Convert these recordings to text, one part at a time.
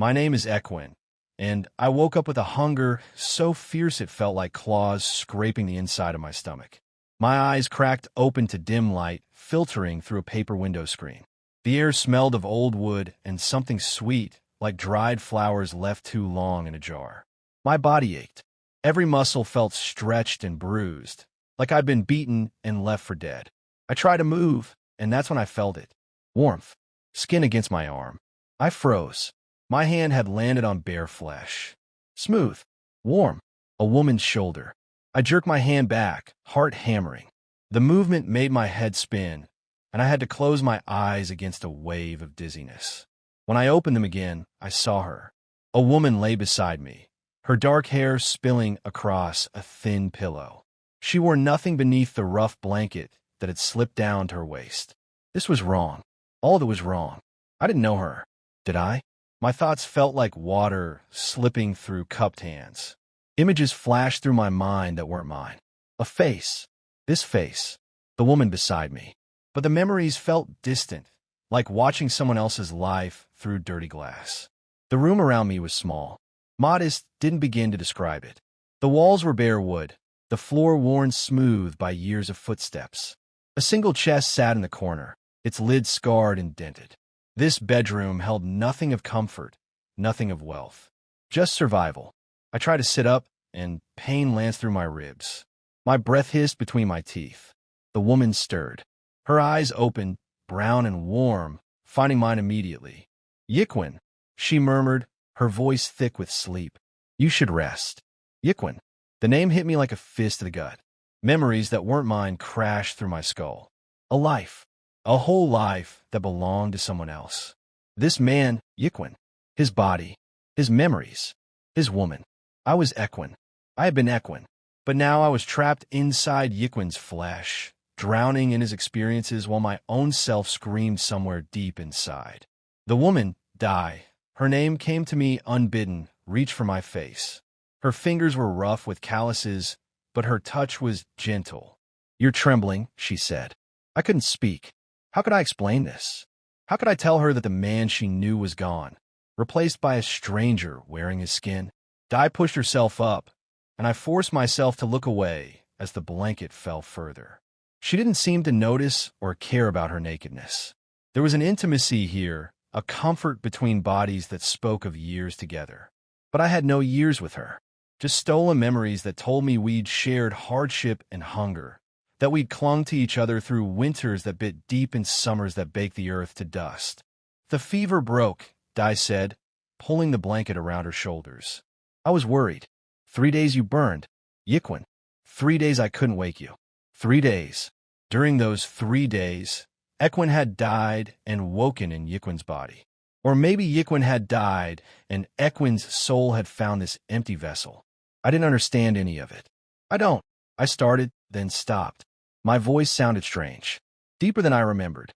My name is Equin, and I woke up with a hunger so fierce it felt like claws scraping the inside of my stomach. My eyes cracked open to dim light filtering through a paper window screen. The air smelled of old wood and something sweet, like dried flowers left too long in a jar. My body ached. Every muscle felt stretched and bruised, like I'd been beaten and left for dead. I tried to move, and that's when I felt it. Warmth. Skin against my arm. I froze. My hand had landed on bare flesh. Smooth. Warm. A woman's shoulder. I jerked my hand back, heart hammering. The movement made my head spin, and I had to close my eyes against a wave of dizziness. When I opened them again, I saw her. A woman lay beside me, her dark hair spilling across a thin pillow. She wore nothing beneath the rough blanket that had slipped down to her waist. This was wrong. All of it was wrong. I didn't know her. Did I? My thoughts felt like water slipping through cupped hands. Images flashed through my mind that weren't mine. A face. This face. The woman beside me. But the memories felt distant, like watching someone else's life through dirty glass. The room around me was small. Modest didn't begin to describe it. The walls were bare wood, the floor worn smooth by years of footsteps. A single chest sat in the corner, its lid scarred and dented. This bedroom held nothing of comfort, nothing of wealth. Just survival. I tried to sit up, and pain lanced through my ribs. My breath hissed between my teeth. The woman stirred. Her eyes opened, brown and warm, finding mine immediately. "Yiquin," she murmured, her voice thick with sleep. "You should rest." Yiquin. The name hit me like a fist to the gut. Memories that weren't mine crashed through my skull. A life. A whole life that belonged to someone else. This man, Yiquin. His body. His memories. His woman. I was Equin. I had been Equin. But now I was trapped inside Yiquin's flesh, drowning in his experiences while my own self screamed somewhere deep inside. The woman, Dai. Her name came to me unbidden, reached for my face. Her fingers were rough with calluses, but her touch was gentle. "You're trembling," she said. I couldn't speak. How could I explain this? How could I tell her that the man she knew was gone, replaced by a stranger wearing his skin? Dai pushed herself up, and I forced myself to look away as the blanket fell further. She didn't seem to notice or care about her nakedness. There was an intimacy here, a comfort between bodies that spoke of years together. But I had no years with her, just stolen memories that told me we'd shared hardship and hunger, that we'd clung to each other through winters that bit deep and summers that baked the earth to dust. "The fever broke," Dai said, pulling the blanket around her shoulders. "I was worried. 3 days you burned. Yiquin. 3 days I couldn't wake you. 3 days. During those 3 days, Equin had died and woken in Yiquin's body. Or maybe Yiquin had died and Equin's soul had found this empty vessel. I didn't understand any of it. I started, then stopped. My voice sounded strange, deeper than I remembered.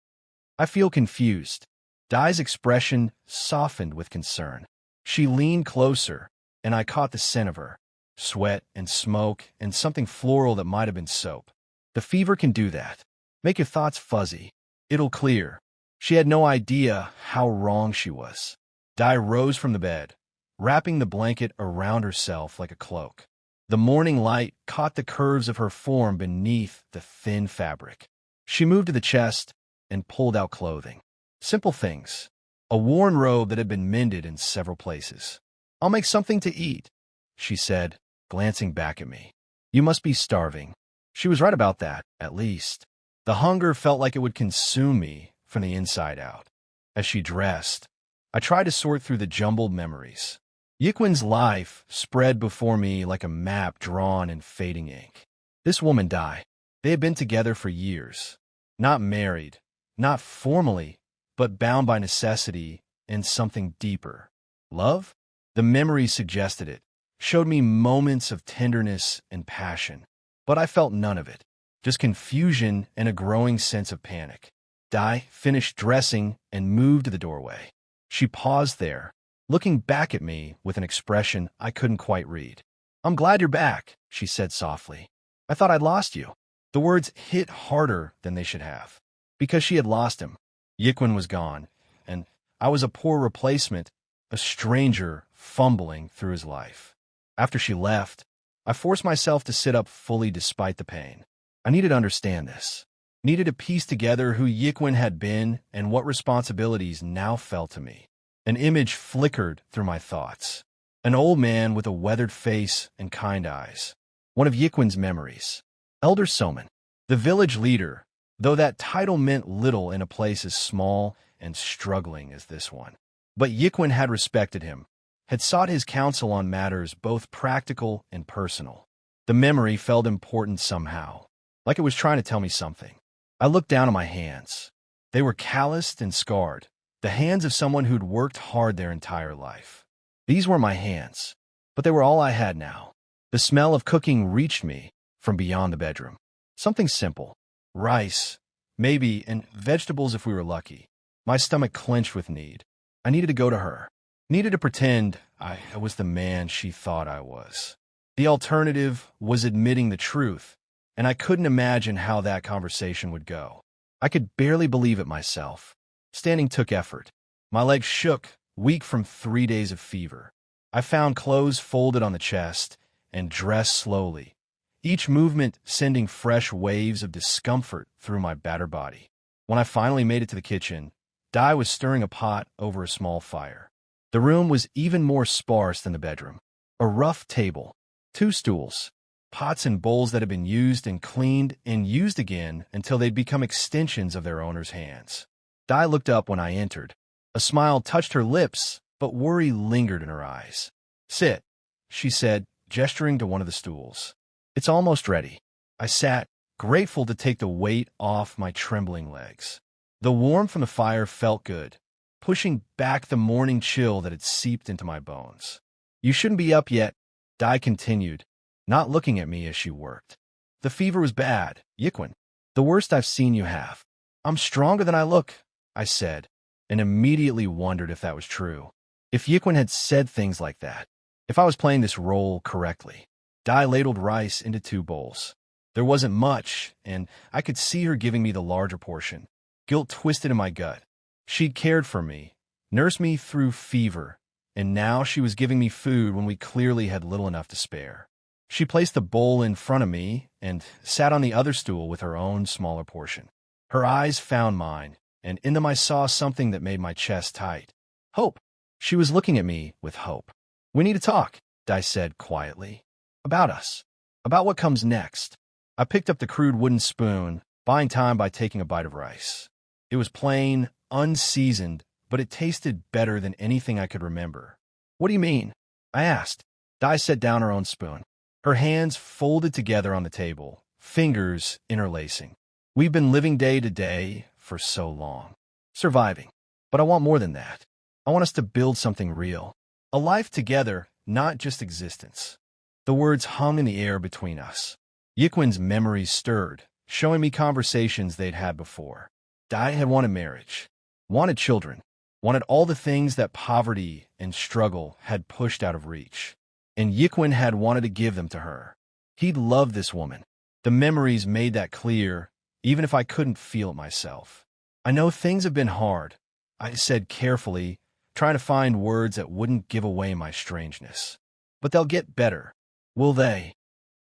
"I feel confused." Dai's expression softened with concern. She leaned closer, and I caught the scent of her. Sweat and smoke and something floral that might have been soap. "The fever can do that. Make your thoughts fuzzy. It'll clear." She had no idea how wrong she was. Dai rose from the bed, wrapping the blanket around herself like a cloak. The morning light caught the curves of her form beneath the thin fabric. She moved to the chest and pulled out clothing. Simple things. A worn robe that had been mended in several places. "I'll make something to eat," she said, glancing back at me. "You must be starving." She was right about that, at least. The hunger felt like it would consume me from the inside out. As she dressed, I tried to sort through the jumbled memories. Yiquin's life spread before me like a map drawn in fading ink. This woman, Dai. They had been together for years. Not married, not formally, but bound by necessity and something deeper. Love? The memories suggested it, showed me moments of tenderness and passion. But I felt none of it, just confusion and a growing sense of panic. Dai finished dressing and moved to the doorway. She paused there, looking back at me with an expression I couldn't quite read. "I'm glad you're back," she said softly. "I thought I'd lost you." The words hit harder than they should have, because she had lost him. Yiquin was gone, and I was a poor replacement, a stranger fumbling through his life. After she left, I forced myself to sit up fully despite the pain. I needed to understand this. Needed to piece together who Yikwin had been and what responsibilities now fell to me. An image flickered through my thoughts. An old man with a weathered face and kind eyes. One of Yikwin's memories. Elder Soman, the village leader, though that title meant little in a place as small and struggling as this one. But Yikwin had respected him, had sought his counsel on matters both practical and personal. The memory felt important somehow, like it was trying to tell me something. I looked down at my hands. They were calloused and scarred, the hands of someone who'd worked hard their entire life. These were my hands, but they were all I had now. The smell of cooking reached me from beyond the bedroom. Something simple. Rice, maybe, and vegetables if we were lucky. My stomach clenched with need. I needed to go to her. Needed to pretend I was the man she thought I was. The alternative was admitting the truth, and I couldn't imagine how that conversation would go. I could barely believe it myself. Standing took effort. My legs shook, weak from 3 days of fever. I found clothes folded on the chest and dressed slowly, each movement sending fresh waves of discomfort through my battered body. When I finally made it to the kitchen, Dai was stirring a pot over a small fire. The room was even more sparse than the bedroom. A rough table, 2 stools, pots and bowls that had been used and cleaned and used again until they'd become extensions of their owner's hands. Dai looked up when I entered. A smile touched her lips, but worry lingered in her eyes. "Sit," she said, gesturing to one of the stools. "It's almost ready." I sat, grateful to take the weight off my trembling legs. The warmth from the fire felt good, pushing back the morning chill that had seeped into my bones. "You shouldn't be up yet," Dai continued, not looking at me as she worked. "The fever was bad, Yikwin. The worst I've seen you have." "I'm stronger than I look," I said, and immediately wondered if that was true. If Yikwin had said things like that, if I was playing this role correctly. Dai ladled rice into 2 bowls. There wasn't much, and I could see her giving me the larger portion. Guilt twisted in my gut. She'd cared for me, nursed me through fever, and now she was giving me food when we clearly had little enough to spare. She placed the bowl in front of me and sat on the other stool with her own smaller portion. Her eyes found mine, and in them I saw something that made my chest tight. Hope. She was looking at me with hope. "We need to talk," Dai said quietly. "About us. About what comes next." I picked up the crude wooden spoon, buying time by taking a bite of rice. It was plain, unseasoned, but it tasted better than anything I could remember. "What do you mean?" I asked. Dai set down her own spoon, her hands folded together on the table, fingers interlacing. "We've been living day to day for so long. Surviving. But I want more than that. I want us to build something real. A life together, not just existence." The words hung in the air between us. Yikwin's memories stirred, showing me conversations they'd had before. Dai had wanted marriage, wanted children, wanted all the things that poverty and struggle had pushed out of reach. And Yikwin had wanted to give them to her. He'd loved this woman. The memories made that clear, even if I couldn't feel it myself. "I know things have been hard," I said carefully, trying to find words that wouldn't give away my strangeness. "But they'll get better. Will they?"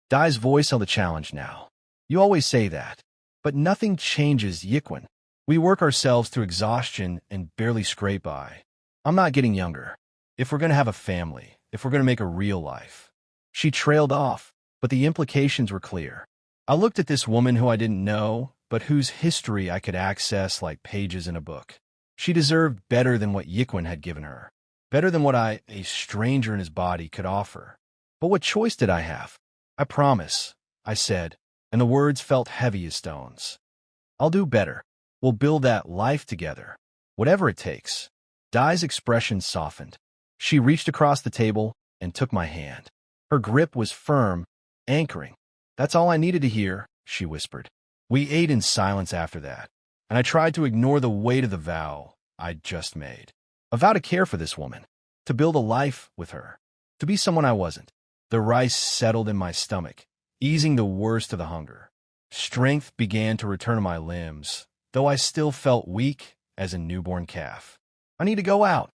Dai's voice held a challenge now. "You always say that. But nothing changes, Yikwin. We work ourselves to exhaustion and barely scrape by. I'm not getting younger. If we're going to have a family, if we're going to make a real life." She trailed off, but the implications were clear. I looked at this woman who I didn't know, but whose history I could access like pages in a book. She deserved better than what Yikwin had given her. Better than what I, a stranger in his body, could offer. But what choice did I have? "I promise," I said, and the words felt heavy as stones. "I'll do better. We'll build that life together. Whatever it takes." Dai's expression softened. She reached across the table and took my hand. Her grip was firm, anchoring. "That's all I needed to hear," she whispered. We ate in silence after that, and I tried to ignore the weight of the vow I'd just made. A vow to care for this woman, to build a life with her, to be someone I wasn't. The rice settled in my stomach, easing the worst of the hunger. Strength began to return to my limbs, though I still felt weak as a newborn calf. "I need to go out,"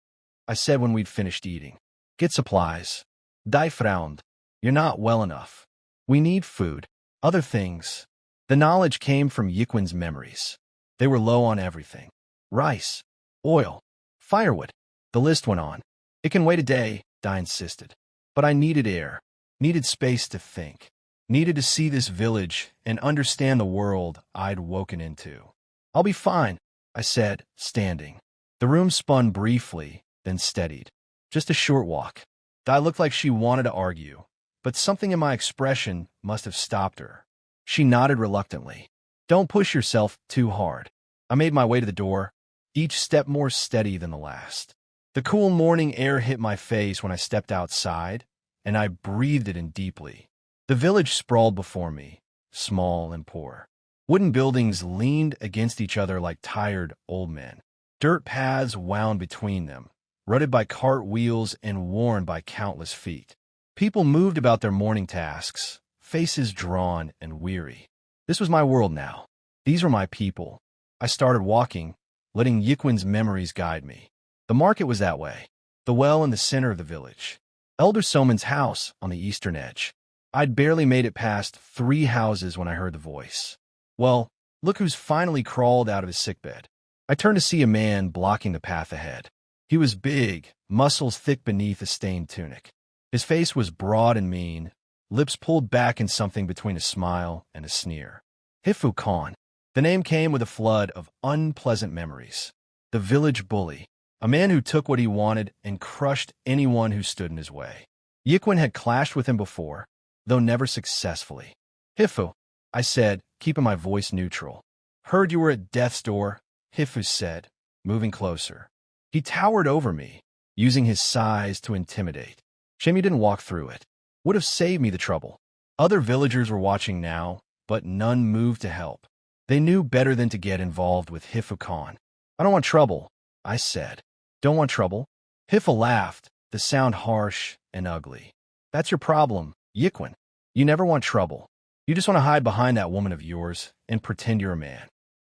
I said when we'd finished eating. Get supplies. Die frowned. You're not well enough. We need food. Other things. The knowledge came from Yiquin's memories. They were low on everything. Rice. Oil. Firewood. The list went on. It can wait a day, Di insisted. But I needed air. Needed space to think. Needed to see this village and understand the world I'd woken into. I'll be fine, I said, standing. The room spun briefly, then steadied. Just a short walk. Di looked like she wanted to argue, but something in my expression must have stopped her. She nodded reluctantly. Don't push yourself too hard. I made my way to the door, each step more steady than the last. The cool morning air hit my face when I stepped outside, and I breathed it in deeply. The village sprawled before me, small and poor. Wooden buildings leaned against each other like tired old men. Dirt paths wound between them, rutted by cart wheels and worn by countless feet. People moved about their morning tasks, faces drawn and weary. This was my world now. These were my people. I started walking, letting Yiquin's memories guide me. The market was that way, the well in the center of the village. Elder Soman's house on the eastern edge. I'd barely made it past 3 houses when I heard the voice. Well, look who's finally crawled out of his sickbed. I turned to see a man blocking the path ahead. He was big, muscles thick beneath a stained tunic. His face was broad and mean, lips pulled back in something between a smile and a sneer. Hifu Khan. The name came with a flood of unpleasant memories. The village bully, a man who took what he wanted and crushed anyone who stood in his way. Yiquin had clashed with him before, though never successfully. Hifu, I said, keeping my voice neutral. Heard you were at death's door, Hifu said, moving closer. He towered over me, using his size to intimidate. Shame he didn't walk through it. Would have saved me the trouble. Other villagers were watching now, but none moved to help. They knew better than to get involved with Hifu Khan. I don't want trouble, I said. Don't want trouble? Hifu laughed, the sound harsh and ugly. That's your problem, Yiquin. You never want trouble. You just want to hide behind that woman of yours and pretend you're a man.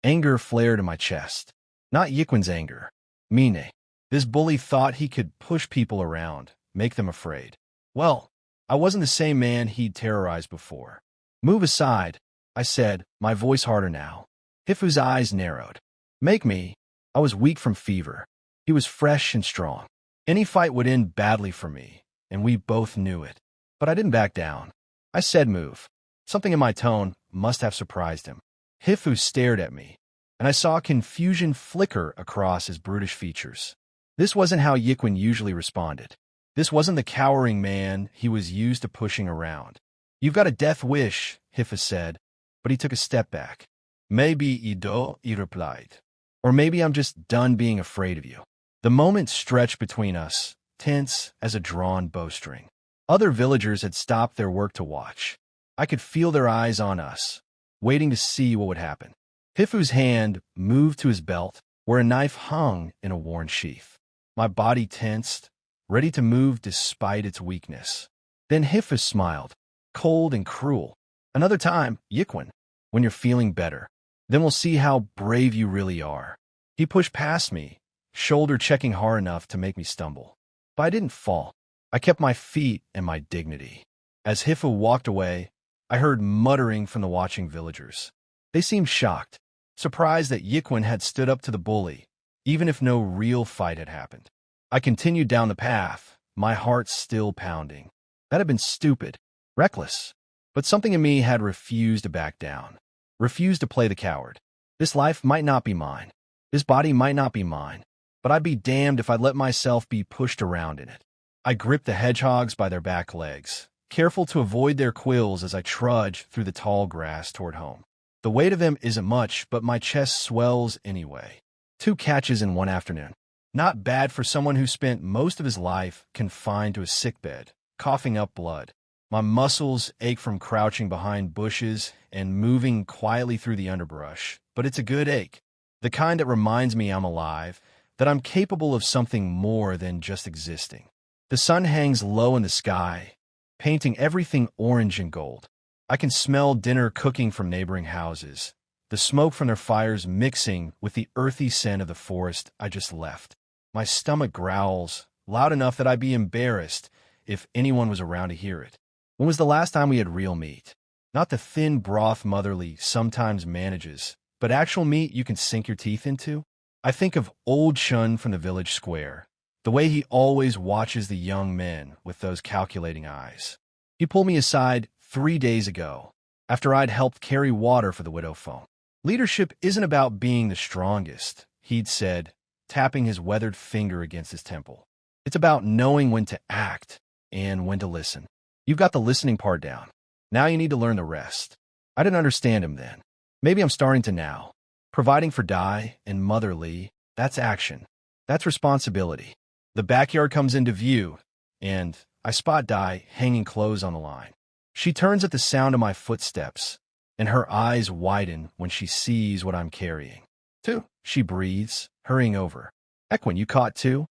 Anger flared in my chest. Not Yiquin's anger. Mine. This bully thought he could push people around, make them afraid. Well, I wasn't the same man he'd terrorized before. Move aside, I said, my voice harder now. Hifu's eyes narrowed. Make me. I was weak from fever. He was fresh and strong. Any fight would end badly for me, and we both knew it. But I didn't back down. I said move. Something in my tone must have surprised him. Hifu stared at me, and I saw confusion flicker across his brutish features. This wasn't how Yiquin usually responded. This wasn't the cowering man he was used to pushing around. You've got a death wish, Hifu said, but he took a step back. Maybe Ido, he replied. Or maybe I'm just done being afraid of you. The moment stretched between us, tense as a drawn bowstring. Other villagers had stopped their work to watch. I could feel their eyes on us, waiting to see what would happen. Hifu's hand moved to his belt, where a knife hung in a worn sheath. My body tensed, ready to move despite its weakness. Then Hifu smiled, cold and cruel. Another time, Yiquin, when you're feeling better. Then we'll see how brave you really are. He pushed past me, shoulder checking hard enough to make me stumble. But I didn't fall. I kept my feet and my dignity. As Hifu walked away, I heard muttering from the watching villagers. They seemed shocked, surprised that Yiquin had stood up to the bully, even if no real fight had happened. I continued down the path, my heart still pounding. That had been stupid, reckless. But something in me had refused to back down, refused to play the coward. This life might not be mine. This body might not be mine. But I'd be damned if I let myself be pushed around in it. I gripped the hedgehogs by their back legs, careful to avoid their quills as I trudged through the tall grass toward home. The weight of them isn't much, but my chest swells anyway. 2 catches in one afternoon. Not bad for someone who spent most of his life confined to a sickbed, coughing up blood. My muscles ache from crouching behind bushes and moving quietly through the underbrush, but it's a good ache. The kind that reminds me I'm alive, that I'm capable of something more than just existing. The sun hangs low in the sky, painting everything orange and gold. I can smell dinner cooking from neighboring houses, the smoke from their fires mixing with the earthy scent of the forest I just left. My stomach growls, loud enough that I'd be embarrassed if anyone was around to hear it. When was the last time we had real meat? Not the thin broth motherly sometimes manages, but actual meat you can sink your teeth into? I think of old Shun from the village square, the way he always watches the young men with those calculating eyes. He pulled me aside 3 days ago, after I'd helped carry water for the widow phone. Leadership isn't about being the strongest, he'd said, tapping his weathered finger against his temple. It's about knowing when to act and when to listen. You've got the listening part down. Now you need to learn the rest. I didn't understand him then. Maybe I'm starting to now. Providing for Dai and Mother Lee, that's action. That's responsibility. The backyard comes into view, and I spot Dai hanging clothes on the line. She turns at the sound of my footsteps, and her eyes widen when she sees what I'm carrying. Two, she breathes, hurrying over. Equin, you caught two?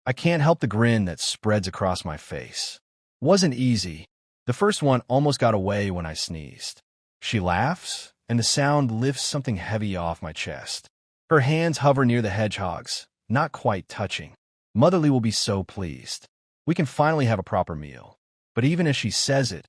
I can't help the grin that spreads across my face. Wasn't easy. The first one almost got away when I sneezed. She laughs, and the sound lifts something heavy off my chest. Her hands hover near the hedgehogs, not quite touching. Motherly will be so pleased. We can finally have a proper meal. But even as she says it,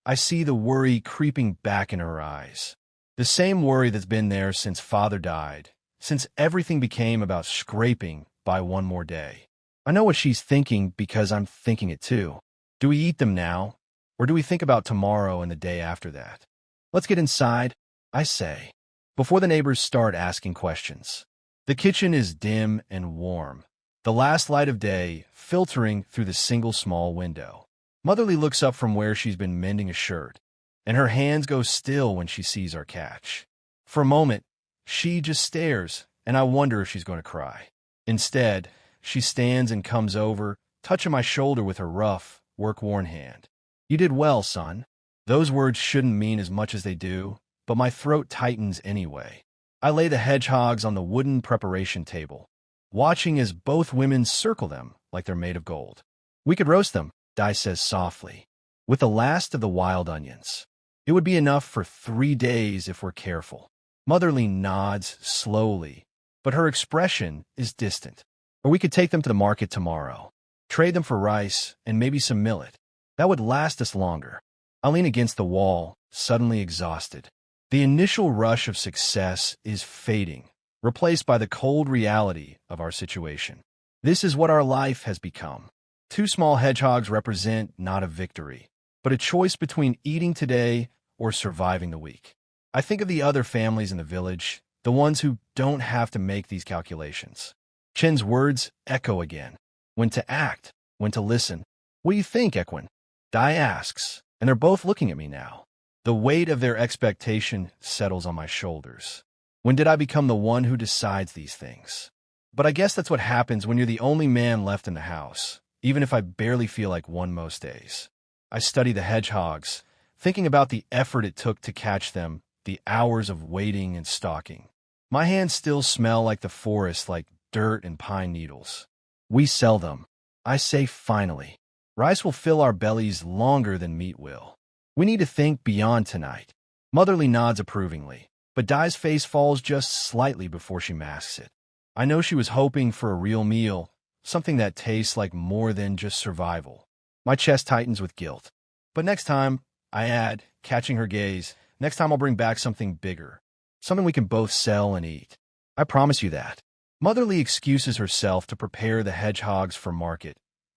I see the worry creeping back in her eyes. The same worry that's been there since Father died, since everything became about scraping by one more day. I know what she's thinking because I'm thinking it too. Do we eat them now, or do we think about tomorrow and the day after that? Let's get inside, I say, before the neighbors start asking questions. The kitchen is dim and warm, the last light of day filtering through the single small window. Motherly looks up from where she's been mending a shirt, and her hands go still when she sees our catch. For a moment, she just stares, and I wonder if she's going to cry. Instead, she stands and comes over, touching my shoulder with her rough, work-worn hand. You did well, son. Those words shouldn't mean as much as they do, but my throat tightens anyway. I lay the hedgehogs on the wooden preparation table, watching as both women circle them like they're made of gold. We could roast them, Dai says softly, with the last of the wild onions. It would be enough for 3 days if we're careful. Motherly nods slowly, but her expression is distant. Or we could take them to the market tomorrow, trade them for rice and maybe some millet. That would last us longer. I lean against the wall, suddenly exhausted. The initial rush of success is fading, replaced by the cold reality of our situation. This is what our life has become. 2 small hedgehogs represent not a victory, but a choice between eating today or surviving the week. I think of the other families in the village, the ones who don't have to make these calculations. Chen's words echo again. When to act, when to listen. What do you think, Equin? Dai asks, and they're both looking at me now. The weight of their expectation settles on my shoulders. When did I become the one who decides these things? But I guess that's what happens when you're the only man left in the house, even if I barely feel like one most days. I study the hedgehogs, thinking about the effort it took to catch them, the hours of waiting and stalking. My hands still smell like the forest, like dirt and pine needles. We sell them. I say finally. Rice will fill our bellies longer than meat will. We need to think beyond tonight. Motherly nods approvingly, but Dai's face falls just slightly before she masks it. I know she was hoping for a real meal, something that tastes like more than just survival. My chest tightens with guilt. But next time, I add, catching her gaze, next time I'll bring back something bigger. Something we can both sell and eat. I promise you that. Motherly excuses herself to prepare the hedgehogs for market,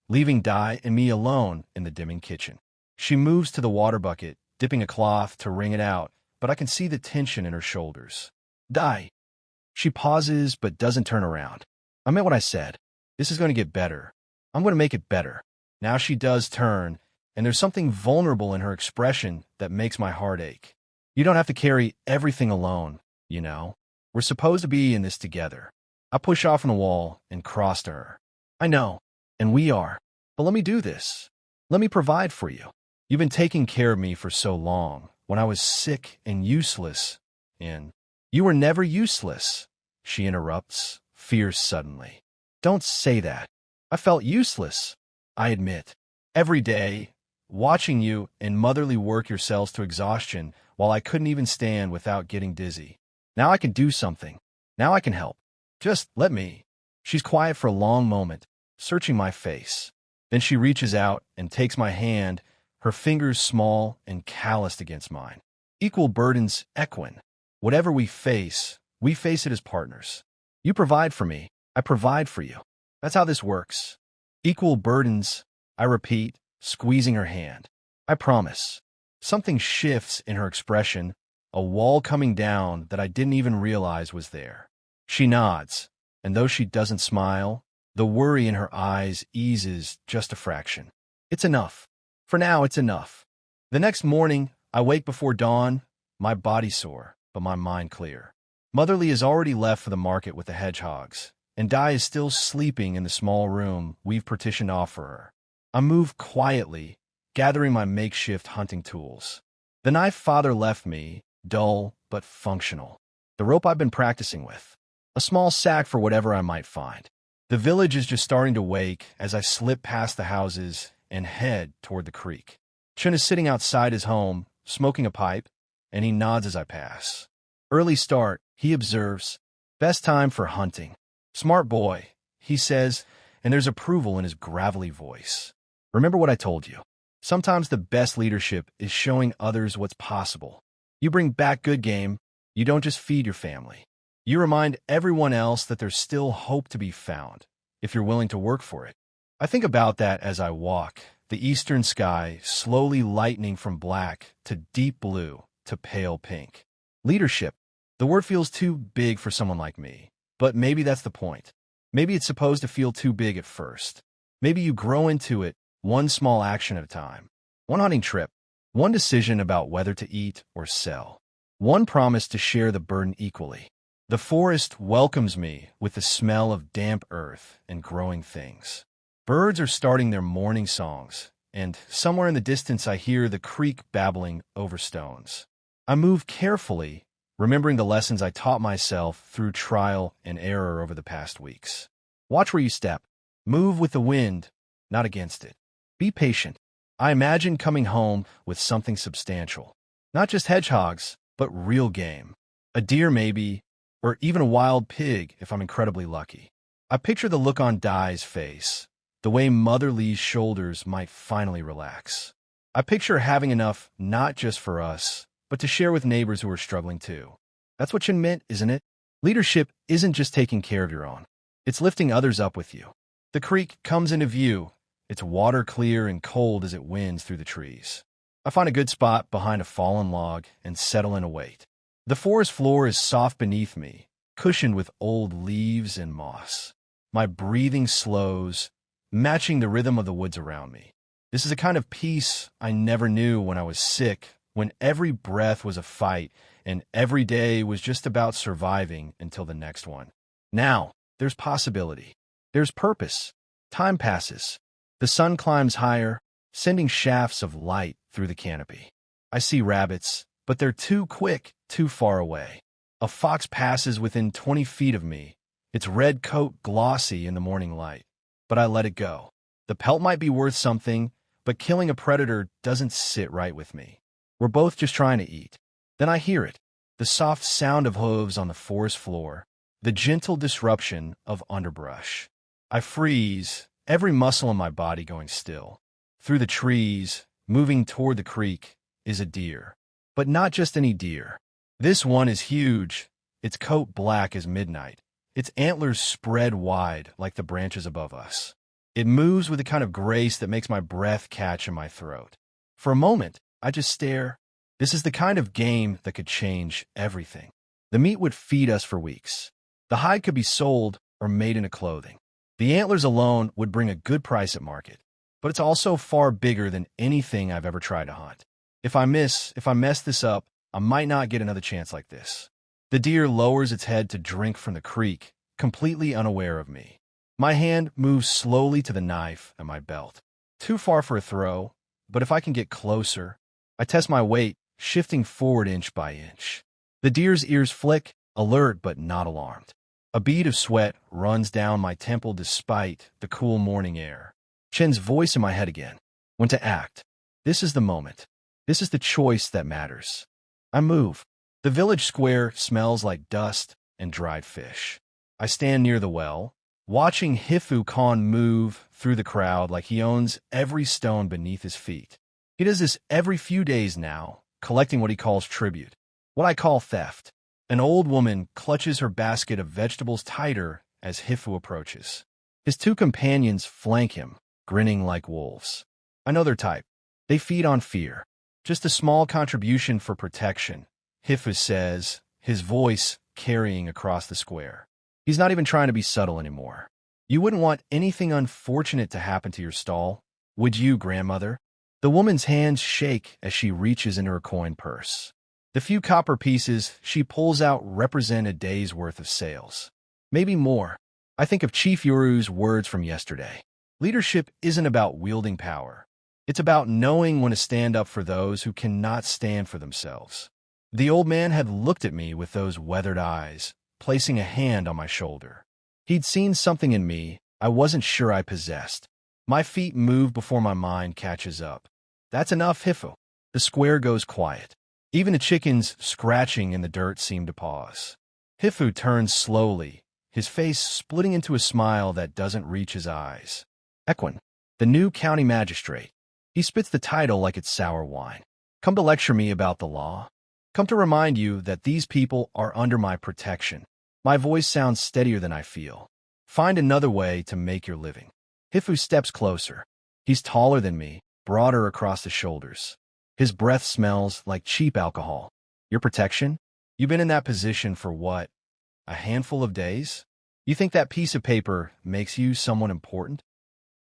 leaving Dai and me alone in the dimming kitchen. She moves to the water bucket, dipping a cloth to wring it out, but I can see the tension in her shoulders. Dai. She pauses but doesn't turn around. I meant what I said. This is going to get better. I'm going to make it better. Now she does turn, and there's something vulnerable in her expression that makes my heart ache. You don't have to carry everything alone, you know. We're supposed to be in this together. I push off on the wall and cross to her. I know, and we are. But let me do this. Let me provide for you. You've been taking care of me for so long, when I was sick and useless, and you were never useless, she interrupts, fierce suddenly. Don't say that. I felt useless, I admit. Every day, watching you and Motherly work yourselves to exhaustion while I couldn't even stand without getting dizzy. Now I can do something. Now I can help. Just let me. She's quiet for a long moment, searching my face. Then she reaches out and takes my hand, her fingers small and calloused against mine. Equal burdens, Equine. Whatever we face it as partners. You provide for me, I provide for you. That's how this works. Equal burdens, I repeat, squeezing her hand. I promise. Something shifts in her expression, a wall coming down that I didn't even realize was there. She nods, and though she doesn't smile, the worry in her eyes eases just a fraction. It's enough. For now, it's enough. The next morning, I wake before dawn, my body sore, but my mind clear. Motherly has already left for the market with the hedgehogs, and Di is still sleeping in the small room we've partitioned off for her. I move quietly, gathering my makeshift hunting tools. The knife Father left me, dull but functional. The rope I've been practicing with. A small sack for whatever I might find. The village is just starting to wake as I slip past the houses and head toward the creek. Chun is sitting outside his home, smoking a pipe, and he nods as I pass. Early start, he observes. Best time for hunting. Smart boy, he says, and there's approval in his gravelly voice. Remember what I told you. Sometimes the best leadership is showing others what's possible. You bring back good game, you don't just feed your family. You remind everyone else that there's still hope to be found, if you're willing to work for it. I think about that as I walk, the eastern sky slowly lightening from black to deep blue to pale pink. Leadership. The word feels too big for someone like me, but maybe that's the point. Maybe it's supposed to feel too big at first. Maybe you grow into it, one small action at a time. One hunting trip, one decision about whether to eat or sell. One promise to share the burden equally. The forest welcomes me with the smell of damp earth and growing things. Birds are starting their morning songs, and somewhere in the distance I hear the creek babbling over stones. I move carefully, remembering the lessons I taught myself through trial and error over the past weeks. Watch where you step. Move with the wind, not against it. Be patient. I imagine coming home with something substantial. Not just hedgehogs, but real game. A deer maybe, or even a wild pig if I'm incredibly lucky. I picture the look on Di's face, the way Motherly's shoulders might finally relax. I picture having enough not just for us, but to share with neighbors who are struggling too. That's what Chin meant, isn't it? Leadership isn't just taking care of your own. It's lifting others up with you. The creek comes into view, its water clear and cold as it winds through the trees. I find a good spot behind a fallen log and settle in a wait. The forest floor is soft beneath me, cushioned with old leaves and moss. My breathing slows, matching the rhythm of the woods around me. This is a kind of peace I never knew when I was sick, when every breath was a fight and every day was just about surviving until the next one. Now, there's possibility. There's purpose. Time passes. The sun climbs higher, sending shafts of light through the canopy. I see rabbits, but they're too quick, too far away. A fox passes within 20 feet of me, its red coat glossy in the morning light. But I let it go. The pelt might be worth something, but killing a predator doesn't sit right with me. We're both just trying to eat. Then I hear it, the soft sound of hooves on the forest floor, the gentle disruption of underbrush. I freeze, every muscle in my body going still. Through the trees, moving toward the creek, is a deer. But not just any deer. This one is huge, its coat black as midnight, its antlers spread wide like the branches above us. It moves with a kind of grace that makes my breath catch in my throat. For a moment, I just stare. This is the kind of game that could change everything. The meat would feed us for weeks. The hide could be sold or made into clothing. The antlers alone would bring a good price at market. But it's also far bigger than anything I've ever tried to hunt. If I mess this up, I might not get another chance like this. The deer lowers its head to drink from the creek, completely unaware of me. My hand moves slowly to the knife at my belt. Too far for a throw, but if I can get closer, I test my weight, shifting forward inch by inch. The deer's ears flick, alert but not alarmed. A bead of sweat runs down my temple despite the cool morning air. Chen's voice in my head again. When to act. This is the moment. This is the choice that matters. I move. The village square smells like dust and dried fish. I stand near the well, watching Hifu-kan move through the crowd like he owns every stone beneath his feet. He does this every few days now, collecting what he calls tribute, what I call theft. An old woman clutches her basket of vegetables tighter as Hifu approaches. His two companions flank him, grinning like wolves. I know their type. They feed on fear. Just a small contribution for protection, Hifu says, his voice carrying across the square. He's not even trying to be subtle anymore. You wouldn't want anything unfortunate to happen to your stall, would you, grandmother? The woman's hands shake as she reaches into her coin purse. The few copper pieces she pulls out represent a day's worth of sales. Maybe more. I think of Chief Yoru's words from yesterday. Leadership isn't about wielding power. It's about knowing when to stand up for those who cannot stand for themselves. The old man had looked at me with those weathered eyes, placing a hand on my shoulder. He'd seen something in me I wasn't sure I possessed. My feet move before my mind catches up. That's enough, Hifu. The square goes quiet. Even the chickens scratching in the dirt seem to pause. Hifu turns slowly, his face splitting into a smile that doesn't reach his eyes. Equin, the new county magistrate. He spits the title like it's sour wine. Come to lecture me about the law. Come to remind you that these people are under my protection. My voice sounds steadier than I feel. Find another way to make your living. Hifu steps closer. He's taller than me, broader across the shoulders. His breath smells like cheap alcohol. Your protection? You've been in that position for what? A handful of days? You think that piece of paper makes you someone important?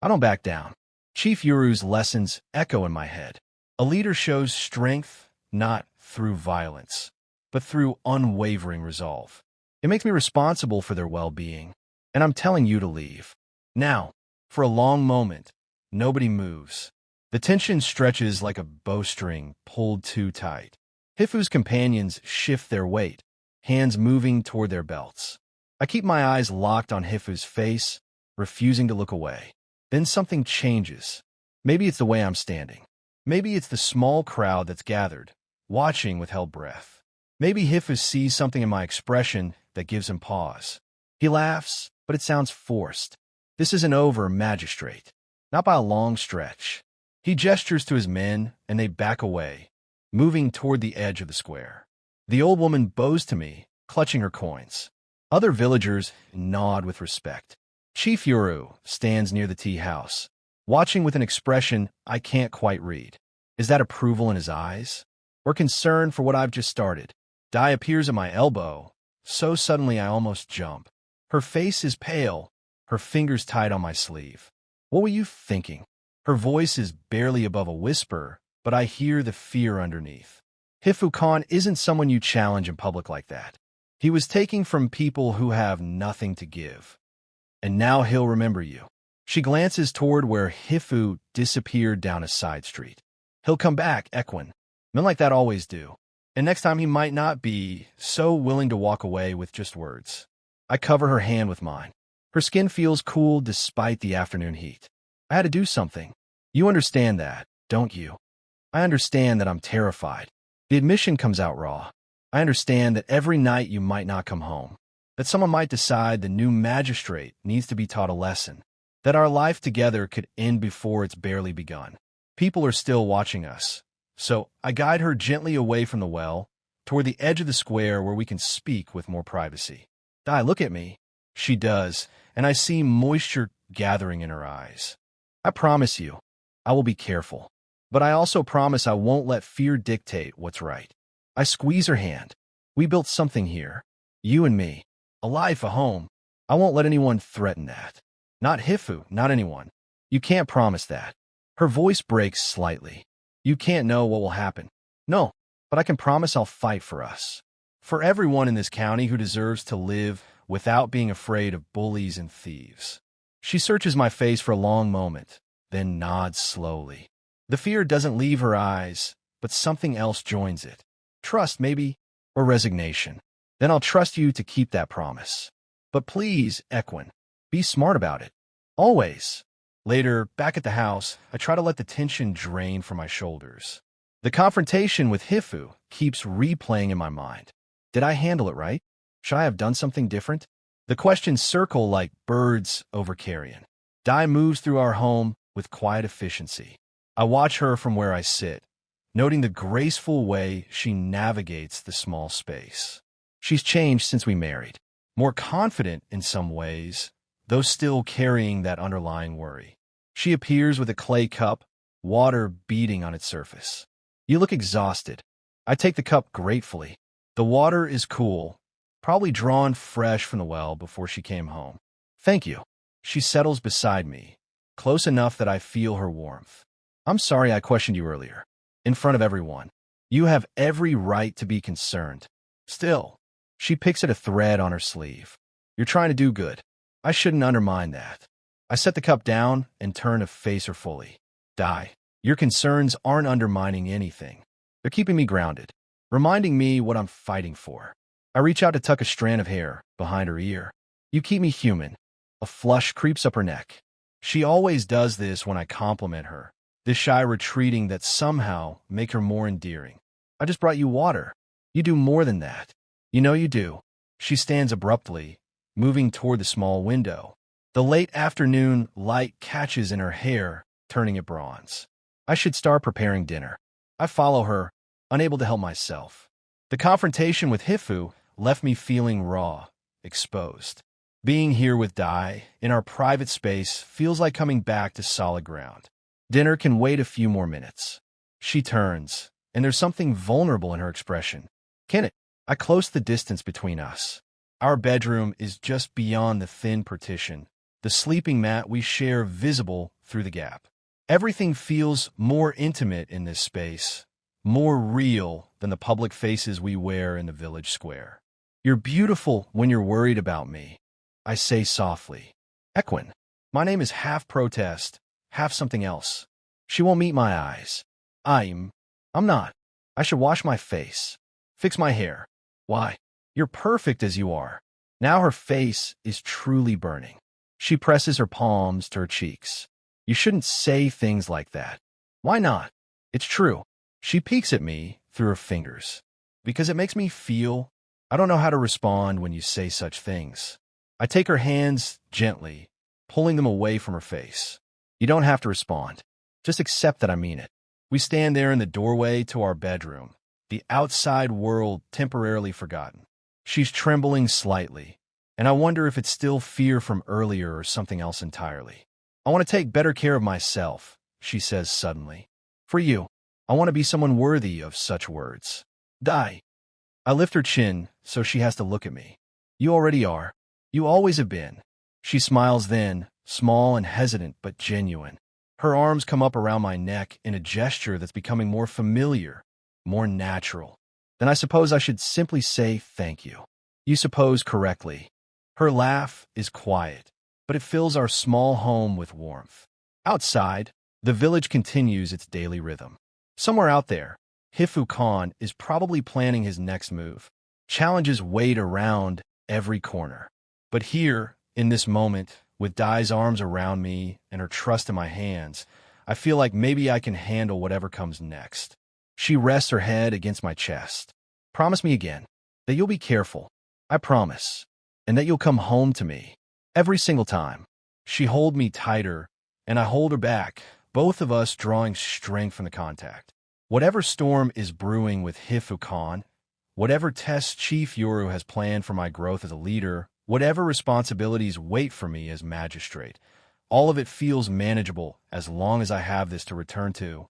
I don't back down. Chief Yoru's lessons echo in my head. A leader shows strength not through violence, but through unwavering resolve. It makes me responsible for their well-being, and I'm telling you to leave. Now, for a long moment, nobody moves. The tension stretches like a bowstring pulled too tight. Hifu's companions shift their weight, hands moving toward their belts. I keep my eyes locked on Hifu's face, refusing to look away. Then something changes. Maybe it's the way I'm standing. Maybe it's the small crowd that's gathered, watching with held breath. Maybe Hifu sees something in my expression that gives him pause. He laughs, but it sounds forced. This isn't over, magistrate. Not by a long stretch. He gestures to his men, and they back away, moving toward the edge of the square. The old woman bows to me, clutching her coins. Other villagers nod with respect. Chief Yoru stands near the tea house, watching with an expression I can't quite read. Is that approval in his eyes? Or concern for what I've just started? Dai appears at my elbow, so suddenly I almost jump. Her face is pale, her fingers tied on my sleeve. What were you thinking? Her voice is barely above a whisper, but I hear the fear underneath. Hifu-kan isn't someone you challenge in public like that. He was taking from people who have nothing to give. And now he'll remember you. She glances toward where Hifu disappeared down a side street. He'll come back, Equin. Men like that always do. And next time he might not be so willing to walk away with just words. I cover her hand with mine. Her skin feels cool despite the afternoon heat. I had to do something. You understand that, don't you? I understand that I'm terrified. The admission comes out raw. I understand that every night you might not come home. That someone might decide the new magistrate needs to be taught a lesson. That our life together could end before it's barely begun. People are still watching us. So I guide her gently away from the well, toward the edge of the square where we can speak with more privacy. Di, look at me. She does, and I see moisture gathering in her eyes. I promise you, I will be careful. But I also promise I won't let fear dictate what's right. I squeeze her hand. We built something here. You and me. A life, a home. I won't let anyone threaten that. Not Hifu, not anyone. You can't promise that. Her voice breaks slightly. You can't know what will happen. No, but I can promise I'll fight for us. For everyone in this county who deserves to live without being afraid of bullies and thieves. She searches my face for a long moment, then nods slowly. The fear doesn't leave her eyes, but something else joins it. Trust, maybe, or resignation. Then I'll trust you to keep that promise. But please, Equin, be smart about it. Always. Later, back at the house, I try to let the tension drain from my shoulders. The confrontation with Hifu keeps replaying in my mind. Did I handle it right? Should I have done something different? The questions circle like birds over carrion. Dai moves through our home with quiet efficiency. I watch her from where I sit, noting the graceful way she navigates the small space. She's changed since we married, more confident in some ways, though still carrying that underlying worry. She appears with a clay cup, water beating on its surface. You look exhausted. I take the cup gratefully. The water is cool, probably drawn fresh from the well before she came home. Thank you. She settles beside me, close enough that I feel her warmth. I'm sorry I questioned you earlier. In front of everyone. You have every right to be concerned. Still, she picks at a thread on her sleeve. You're trying to do good. I shouldn't undermine that. I set the cup down and turn to face her fully. Dai, your concerns aren't undermining anything. They're keeping me grounded, reminding me what I'm fighting for. I reach out to tuck a strand of hair behind her ear. You keep me human. A flush creeps up her neck. She always does this when I compliment her, this shy retreating that somehow make her more endearing. I just brought you water. You do more than that. You know you do. She stands abruptly, moving toward the small window. The late afternoon light catches in her hair, turning it bronze. I should start preparing dinner. I follow her, unable to help myself. The confrontation with Hifu left me feeling raw, exposed. Being here with Dai, in our private space, feels like coming back to solid ground. Dinner can wait a few more minutes. She turns, and there's something vulnerable in her expression. Can it? I close the distance between us. Our bedroom is just beyond the thin partition, the sleeping mat we share visible through the gap. Everything feels more intimate in this space, more real than the public faces we wear in the village square. You're beautiful when you're worried about me, I say softly. Equin, my name is half protest, half something else. She won't meet my eyes. I'm not. I should wash my face. Fix my hair. Why? You're perfect as you are. Now her face is truly burning. She presses her palms to her cheeks. You shouldn't say things like that. Why not? It's true. She peeks at me through her fingers. Because it makes me feel, I don't know how to respond when you say such things. I take her hands gently, pulling them away from her face. You don't have to respond. Just accept that I mean it. We stand there in the doorway to our bedroom, the outside world temporarily forgotten. She's trembling slightly, and I wonder if it's still fear from earlier or something else entirely. I want to take better care of myself, she says suddenly. For you, I want to be someone worthy of such words. Dai. I lift her chin so she has to look at me. You already are. You always have been. She smiles then, small and hesitant but genuine. Her arms come up around my neck in a gesture that's becoming more familiar, more natural. Then I suppose I should simply say thank you. You suppose correctly. Her laugh is quiet, but it fills our small home with warmth. Outside, the village continues its daily rhythm. Somewhere out there, Hifu Khan is probably planning his next move. Challenges wait around every corner. But here, in this moment, with Dai's arms around me and her trust in my hands, I feel like maybe I can handle whatever comes next. She rests her head against my chest. Promise me again that you'll be careful. I promise. And that you'll come home to me. Every single time. She holds me tighter, and I hold her back, both of us drawing strength from the contact. Whatever storm is brewing with Hifu Khan, whatever tests Chief Yoru has planned for my growth as a leader, whatever responsibilities wait for me as magistrate, all of it feels manageable as long as I have this to return to